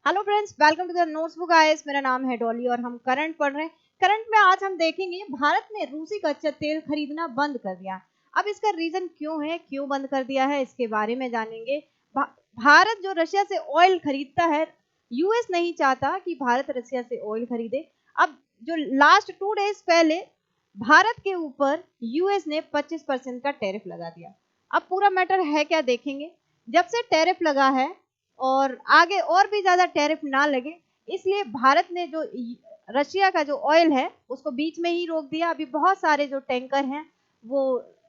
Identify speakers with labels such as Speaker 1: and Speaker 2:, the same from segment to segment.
Speaker 1: Hello friends, welcome to the notes book guys. मेरा नाम है डॉली और हम करंट पढ़ रहे हैं। करंट में आज हम देखेंगे भारत ने रूसी कच्चा तेल खरीदना बंद कर दिया। अब इसका रीजन क्यों है, क्यों बंद कर दिया है, इसके बारे में जानेंगे। भारत जो रशिया से ऑयल खरीदता है, यूएस नहीं चाहता कि भारत रशिया से ऑयल खरीदे। अब जो लास्ट 2 डेज पहले भारत के ऊपर यूएस ने 25% का टैरिफ लगा दिया। अब पूरा मैटर है क्या देखेंगे। जब से टैरिफ लगा है और आगे और भी ज्यादा टैरिफ ना लगे, इसलिए भारत ने जो रशिया का जो ऑयल है उसको बीच में ही रोक दिया। अभी बहुत सारे जो टैंकर हैं वो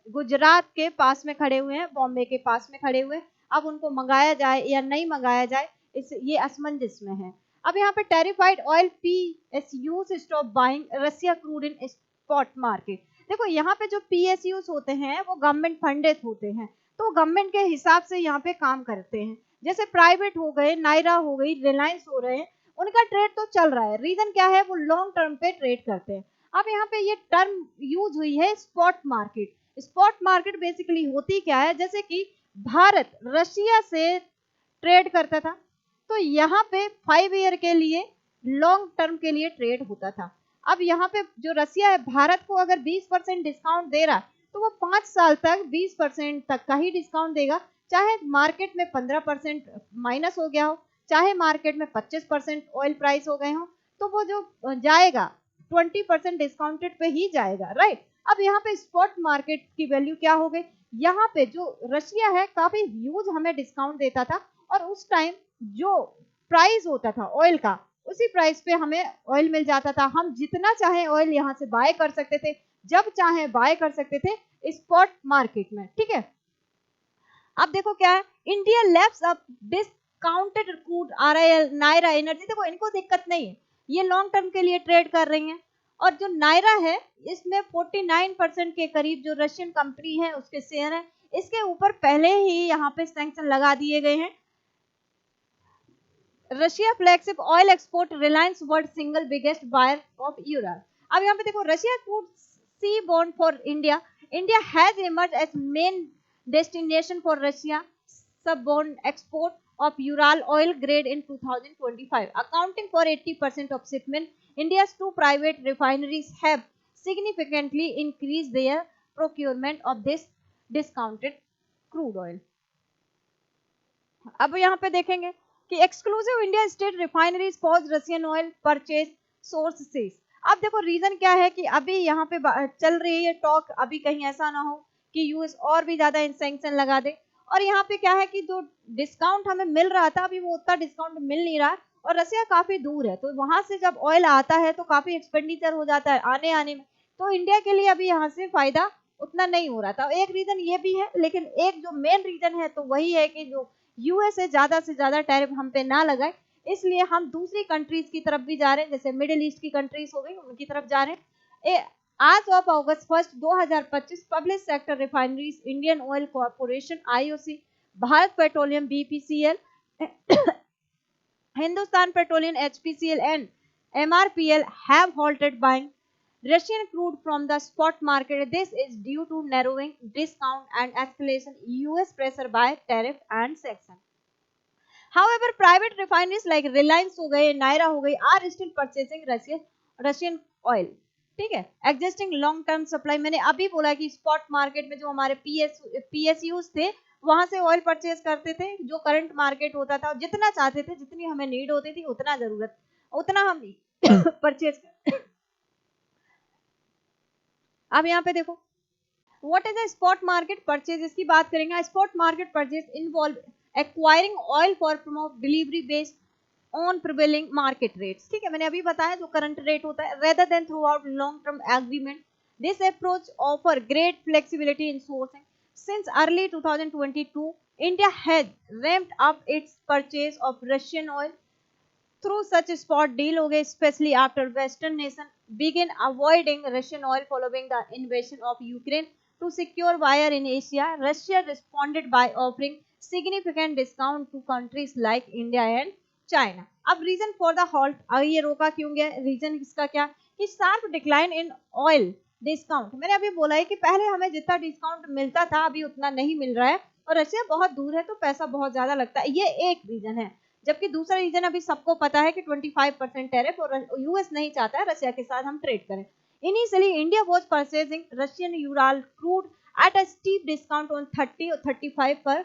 Speaker 1: गुजरात के पास में खड़े हुए हैं, बॉम्बे के पास में खड़े हुए हैं। अब उनको मंगाया जाए या नहीं मंगाया जाए, इस ये असमंजस में है। अब यहाँ पे terrified oil PSU stop buying Russia crude इन स्पॉट मार्केट। देखो यहाँ पे जो पीएसयूज होते हैं वो गवर्नमेंट फंडेड होते हैं, तो गवर्नमेंट के हिसाब से यहाँ पे काम करते हैं। जैसे प्राइवेट हो गए, नायरा हो गई, रिलायंस हो रहे हैं, उनका ट्रेड तो चल रहा है। रीजन क्या है, वो लॉन्ग टर्म पे ट्रेड करते हैं। अब यहाँ पे ये टर्म यूज हुई है spot market. Spot market basically होती क्या है, जैसे कि भारत रशिया से ट्रेड करता था, तो यहाँ पे 5 ईयर के लिए लॉन्ग टर्म के लिए ट्रेड होता था। अब यहाँ पे जो रशिया है भारत को अगर 20% डिस्काउंट दे रहा है, तो वो 5 साल तक 20% तक का ही डिस्काउंट देगा। चाहे मार्केट में 15% माइनस हो गया हो, चाहे मार्केट में 25% ऑयल प्राइस हो गए हो, तो वो जो जाएगा 20% डिस्काउंटेड पे ही जाएगा, राइट। अब यहाँ पे स्पॉट मार्केट की वैल्यू क्या हो गई, यहाँ पे जो रशिया है काफी ह्यूज हमें डिस्काउंट देता था, और उस टाइम जो प्राइस होता था ऑयल का, उसी प्राइस पे हमें ऑयल मिल जाता था। हम जितना चाहे ऑयल यहाँ से बाय कर सकते थे, जब चाहे बाय कर सकते थे स्पॉट मार्केट में, ठीक है। अब देखो क्या है, India laps up discounted crude RIL Nayara energy. देखो इनको दिक्कत नहीं है, ये लॉन्ग टर्म के लिए ट्रेड कर रही हैं। और जो नायरा है इसमें 49% के करीब जो रशियन कंपनी है उसके शेयर है। इसके ऊपर पहले ही यहाँ पे सैंक्शन लगा दिए गए हैं। Russia flagship oil export Reliance world single biggest buyer of Ural. अब यहाँ पे देखो, Russia crude seaborne for India. India has emerge as main destination for Russia seaborne export of Ural oil grade in 2025, accounting for 80% of shipment. India's two private refineries have significantly increased their procurement of this discounted crude oil. अब यहाँ पे देखेंगे कि exclusive India state refineries pause Russian oil purchase sources. अब देखो reason क्या है कि अभी यहाँ पे चल रही है टॉक, अभी कहीं ऐसा ना हो कि यूएस और भी ज्यादा सैंक्शन लगा दे। और यहाँ पे क्या है कि जो डिस्काउंट हमें मिल रहा था, अभी वो उतना डिस्काउंट मिल नहीं रहा, और रशिया काफी दूर है, तो वहां से जब ऑयल आता है तो काफी एक्सपेंडिचर हो जाता है आने आने में। तो इंडिया के लिए अभी यहाँ से फायदा उतना नहीं हो रहा था। एक रीजन ये भी है, लेकिन एक जो मेन रीजन है तो वही है कि जो यूएस से ज्यादा टैरिफ हम पे ना लगाए, इसलिए हम दूसरी कंट्रीज की तरफ भी जा रहे हैं, जैसे मिडिल ईस्ट की कंट्रीज हो गई उनकी तरफ जा रहे हैं। आज of August 1 2025 public sector refineries Indian oil corporation IOC, Bharat petroleum BPCL, Hindustan petroleum HPCL and MRPL have halted buying Russian crude from the spot market. This is due to narrowing discount and escalation US pressure by tariff and sanction. However, private refineries like Reliance हो गए, नायरा हो गई, are still purchasing Russian oil. ठीक है, existing long term supply. मैंने अभी बोला कि स्पॉट मार्केट में जो हमारे पीएसयूज थे वहां से ऑयल परचेज करते थे, जो करंट मार्केट होता था, जितना चाहते थे, जितनी हमें नीड होती थी, उतना जरूरत उतना हम परचेज कर। अब यहाँ पे देखो, what is a spot market purchase, इसकी बात करेंगे। Spot market purchase involve acquiring oil for promote delivery based on prevailing market rates. ठीक है, मैंने अभी बताया जो करंट रेट होता है, rather than through out long term agreement. This approach offer great flexibility in sourcing. Since early 2022 India has ramped up its purchase of Russian oil through such spot deal हो गए, especially after Western nation begin avoiding Russian oil following the invasion of Ukraine. To secure buyer in Asia, Russia responded by offering significant discount to countries like India and China. अब reason for the halt, ये रोका क्यों गया, reason इसका क्या कि sharp decline in oil discount. मैंने अभी बोला है कि पहले हमें जितना डिस्काउंट मिलता था अभी उतना नहीं मिल रहा है, और रशिया बहुत दूर है तो पैसा बहुत ज्यादा लगता है, ये एक रीजन है। जबकि दूसरा रीजन अभी सबको पता है कि 25% टैरिफ, और यूएस नहीं चाहता है रशिया के साथ हम ट्रेड करें। Initially India was purchasing Russian Ural crude at a steep discount on 30 और 35 पर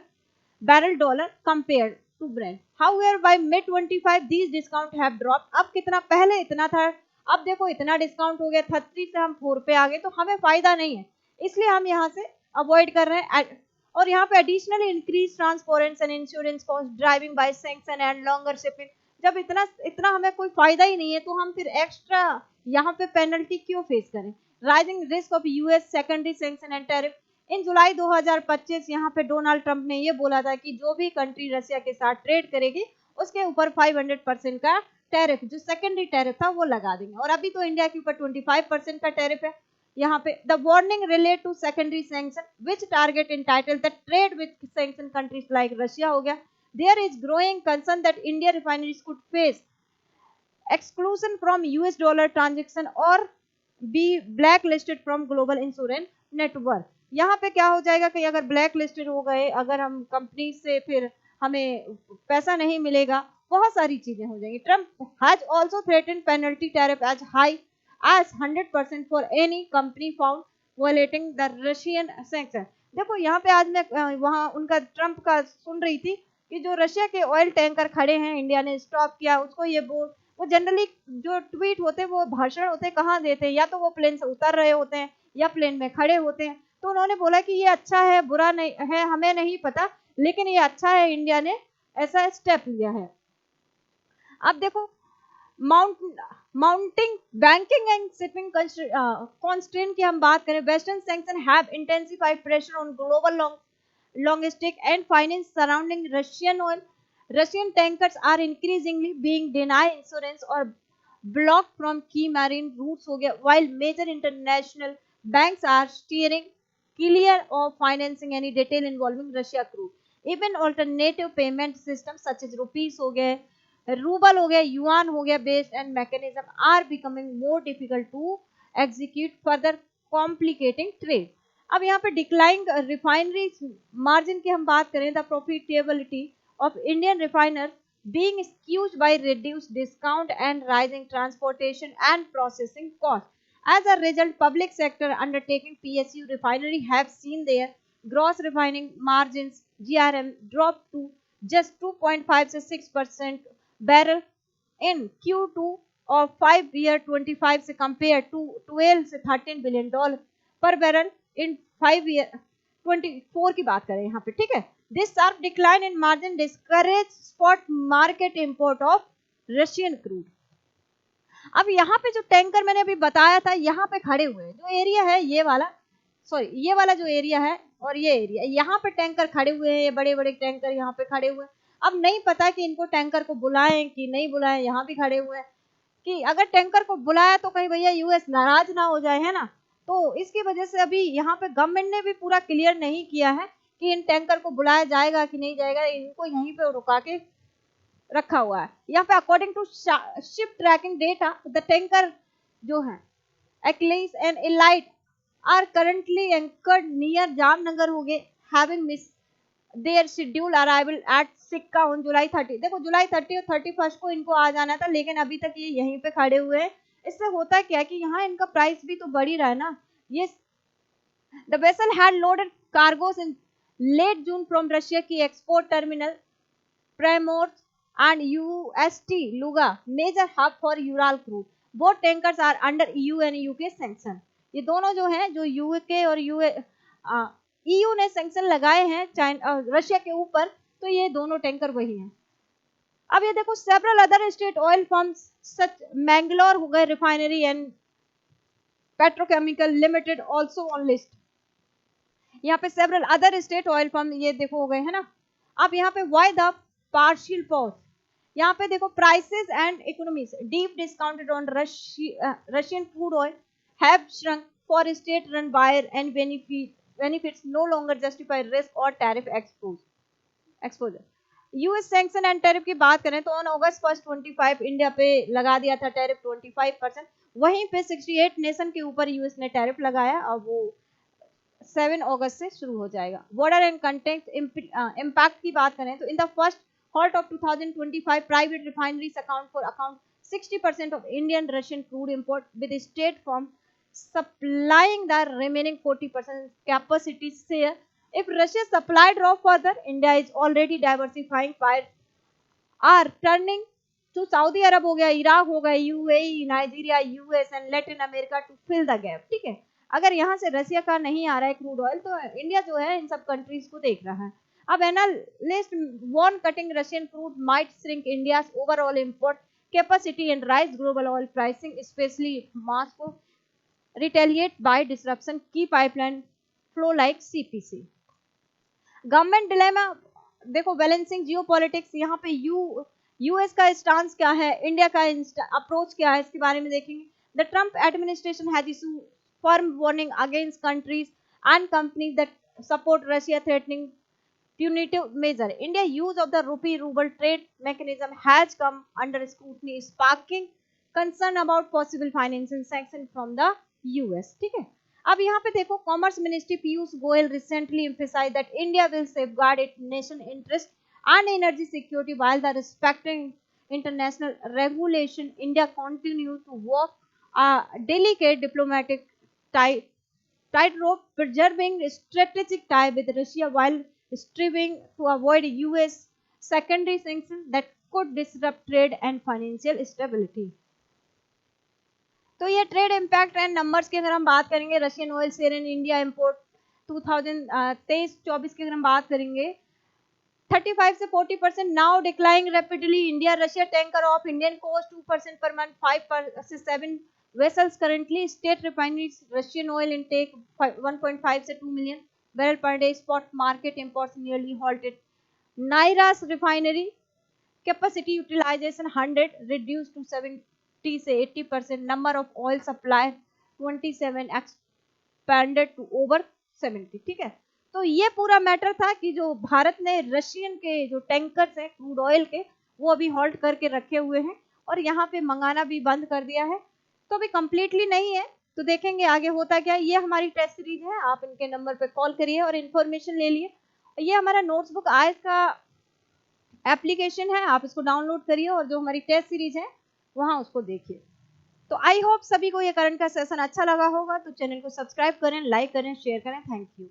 Speaker 1: barrel dollar compared to Brent. However, by mid 25 these discount have dropped. अब कितना, पहले इतना था, अब देखो इतना डिस्काउंट हो गया, 30 से हम 4 पे आ गए, तो हमें फायदा नहीं है, इसलिए हम यहाँ से अवॉइड कर रहे हैं। और यहाँ पे additional increase transportation and insurance cost driving by sanction and longer shipping. जब इतना इतना हमें कोई फायदा ही नहीं है तो हम फिर एक्स्ट्रा यहाँ पे पेनल्टी क्यों फेस करें। Rising risk of US secondary sanction and tariff. In July 2025 यहाँ पे डोनाल्ड ट्रंप ने ये बोला था कि जो भी कंट्री रशिया के साथ ट्रेड करेगी उसके ऊपर 500% का टैरिफ, जो सेकेंडरी टैरिफ था, वो लगा देंगे। और अभी तो इंडिया के ऊपर 25% का टैरिफ है। यहाँ पे the warning relate to secondary sanction which target entitle the trade with sanction countries like Russia हो गया। There is growing concern that India refineries could face exclusion from US dollar transaction or be blacklisted from global insurance network। यहाँ पे क्या हो जाएगा कि अगर black listed हो गए, अगर हम कंपनी से फिर हमें पैसा नहीं मिलेगा, बहुत सारी चीजें हो जाएंगी। Trump has also threaten penalty tariff as high as 100% for any company found violating the Russian sanction. देखो यहाँ पे आज मैं वहाँ उनका ट्रम्प का सुन रही थी कि जो रशिया के ऑयल टैंकर खड़े हैं, इंडिया ने स्टॉप किया उसको, ये वो जनरली जो ट्वीट होते हैं, वो भाषण होते हैं, कहाँ देते हैं, या तो वो प्लेन से उतर रहे होते हैं या प्लेन में खड़े होते हैं। तो उन्होंने बोला कि ये अच्छा है, बुरा नहीं है, हमें नहीं पता, लेकिन ये अच्छा है, इंडिया ने ऐसा स्टेप लिया है। अब देखो mounting banking and shipping constraint की हम बात करें, western sanction have intensified pressure on global logistic and finance surrounding Russian oil. Russian tankers are increasingly being denied insurance or blocked from key marine routes हो गया, while major international banks are steering clear of financing any detail involving Russia crude. Even alternative payment systems such as rupees हो गए, rouble हो गया, yuan हो गया based and mechanism are becoming more difficult to execute, further complicating trade. अब यहाँ पे decline refinery margin की हम बात करें, the profitability of Indian refiner being skewed by reduced discount and rising transportation and processing costs. As a result, public sector undertaking PSU refinery have seen their gross refining margins GRM drop to just 2.5 to 6% barrel in Q2 of 5-year 25 से compared to 12 से 13 billion dollar पर barrel इन 5 year 24 की बात करें यहाँ पे, ठीक है। This sharp decline in margin discourage spot market import of Russian crude. अब यहाँ पे जो टैंकर मैंने अभी बताया था, यहाँ पे खड़े हुए जो एरिया है, ये वाला, सॉरी ये वाला जो एरिया है और ये एरिया, यहाँ पे टैंकर खड़े हुए हैं, ये बड़े बड़े टैंकर यहाँ पे खड़े हुए हैं। अब नहीं पता कि इनको टैंकर को बुलाएं कि नहीं बुलाएं, यहाँ भी खड़े हुए हैं कि अगर टैंकर को बुलाया तो कहीं भैया यूएस नाराज ना हो जाए, है ना। तो इसकी वजह से अभी यहाँ पे गवर्नमेंट ने भी पूरा क्लियर नहीं किया है कि इन टैंकर को बुलाया जाएगा कि नहीं जाएगा, इनको यहीं पे रुका के रखा हुआ है। यहाँ पे according to ship tracking data, the tanker जो है Aclis and Elite are currently anchored near Jamnagar हो गए, having miss their schedule arrival at Sikka on July 30। देखो जुलाई 30 और 31 को इनको आ जाना था, लेकिन अभी तक ये यहीं पे खड़े हुए हैं। इससे होता क्या कि यहाँ इनका प्राइस भी तो बढ़ ही रहा है ना। ये the vessel had loaded cargoes in late June from Russia की export terminal Primorsk and Ust Luga, major hub for Urals crude. Both tankers are under EU and UK sanction. ये दोनों जो हैं, जो यूके और ईयू ने sanction लगाए हैं चाइना रशिया के ऊपर, तो ये दोनों टैंकर वही हैं। अब ये देखो, several other state oil firms such Mangalore हो गए refinery and petrochemical limited also on list. यहाँ पे several other state oil firm ये देखो हो गए, है ना। अब यहाँ पे व्हाई द पार्शियल पॉज, यहाँ पे देखो prices and economies deep discounted on Russian crude oil have shrunk for state run buyer and benefits no longer justify risk or tariff exposure। US sanction and tariff की बात करें तो on August 1 25 India पे लगा दिया था tariff 25%, वहीं पे 68 नेशन के ऊपर यूएस ने टैरिफ लगाया और वो 7 अगस्त से शुरू हो जाएगा। बॉर्डर एंड कंटेंट इम्पैक्ट की बात करें तो in the first halt of 2025, private refineries account 60% of Indian Russian crude import, with the state firm supplying the remaining 40% capacity share. If Russia's supply drop further, India is already diversifying by are turning to Saudi Arab हो गया, Iraq हो गया, UAE, Nigeria, US and Latin America to fill the gap. ठीक है, अगर यहाँ से रसिया का नहीं आ रहा है क्रूड ऑयल, तो इंडिया जो है इन सब कंट्रीज को देख रहा है। अब analyst warn cutting Russian crude might shrink India's overall import capacity and rise global oil pricing, especially if Moscow retaliate by disruption key pipeline flow like CPC। Government dilemma देखो, balancing geopolitics, यहाँ पे US का stance क्या है, India का approach क्या है, इसके बारे में देखेंगे। The Trump administration has issue firm warning against countries and companies that support Russia threatening punitive measure. India use of the rupee ruble trade mechanism has come under scrutiny, sparking concern about possible financial sanction from the US। ठीक है, अब यहाँ पे देखो, commerce ministry Piyush Goyal recently emphasized that India will safeguard its nation interest and energy security while the respecting international regulation. India continue to walk a delicate diplomatic tightrope, preserving strategic tie with Russia while striving to avoid US secondary sanctions that could disrupt trade and financial stability। तो ये trade impact and numbers की अगर हम बात करेंगे, Russian oil share in India import 2023-24 की अगर हम बात करेंगे, 35 से 40% now declining rapidly. India Russia tanker off Indian coast 2% per month, 5 से 7 vessels currently। State refineries Russian oil intake 1.5 से 2 million barrel per day। Spot market imports nearly halted। Naira's refinery capacity utilization 100 reduced to 70 से 80%। Number of oil supply 27 expanded to over 70। ठीक है, तो ये पूरा matter था कि जो भारत ने रशियन के जो टैंकर्स हैं क्रूड ऑयल के, वो अभी हॉल्ट करके रखे हुए हैं और यहाँ पे मंगाना भी बंद कर दिया है। तो अभी कंप्लीटली नहीं है, तो देखेंगे आगे होता क्या है। ये हमारी टेस्ट सीरीज है, आप इनके नंबर पे कॉल करिए और इन्फॉर्मेशन ले लिए। ये हमारा नोट्सबुक आयस का एप्लीकेशन है, आप इसको डाउनलोड करिए और जो हमारी टेस्ट सीरीज है वहां उसको देखिए। तो आई होप सभी को ये करंट का सेशन अच्छा लगा होगा, तो चैनल को सब्सक्राइब करें, लाइक करें, शेयर करें। Thank you.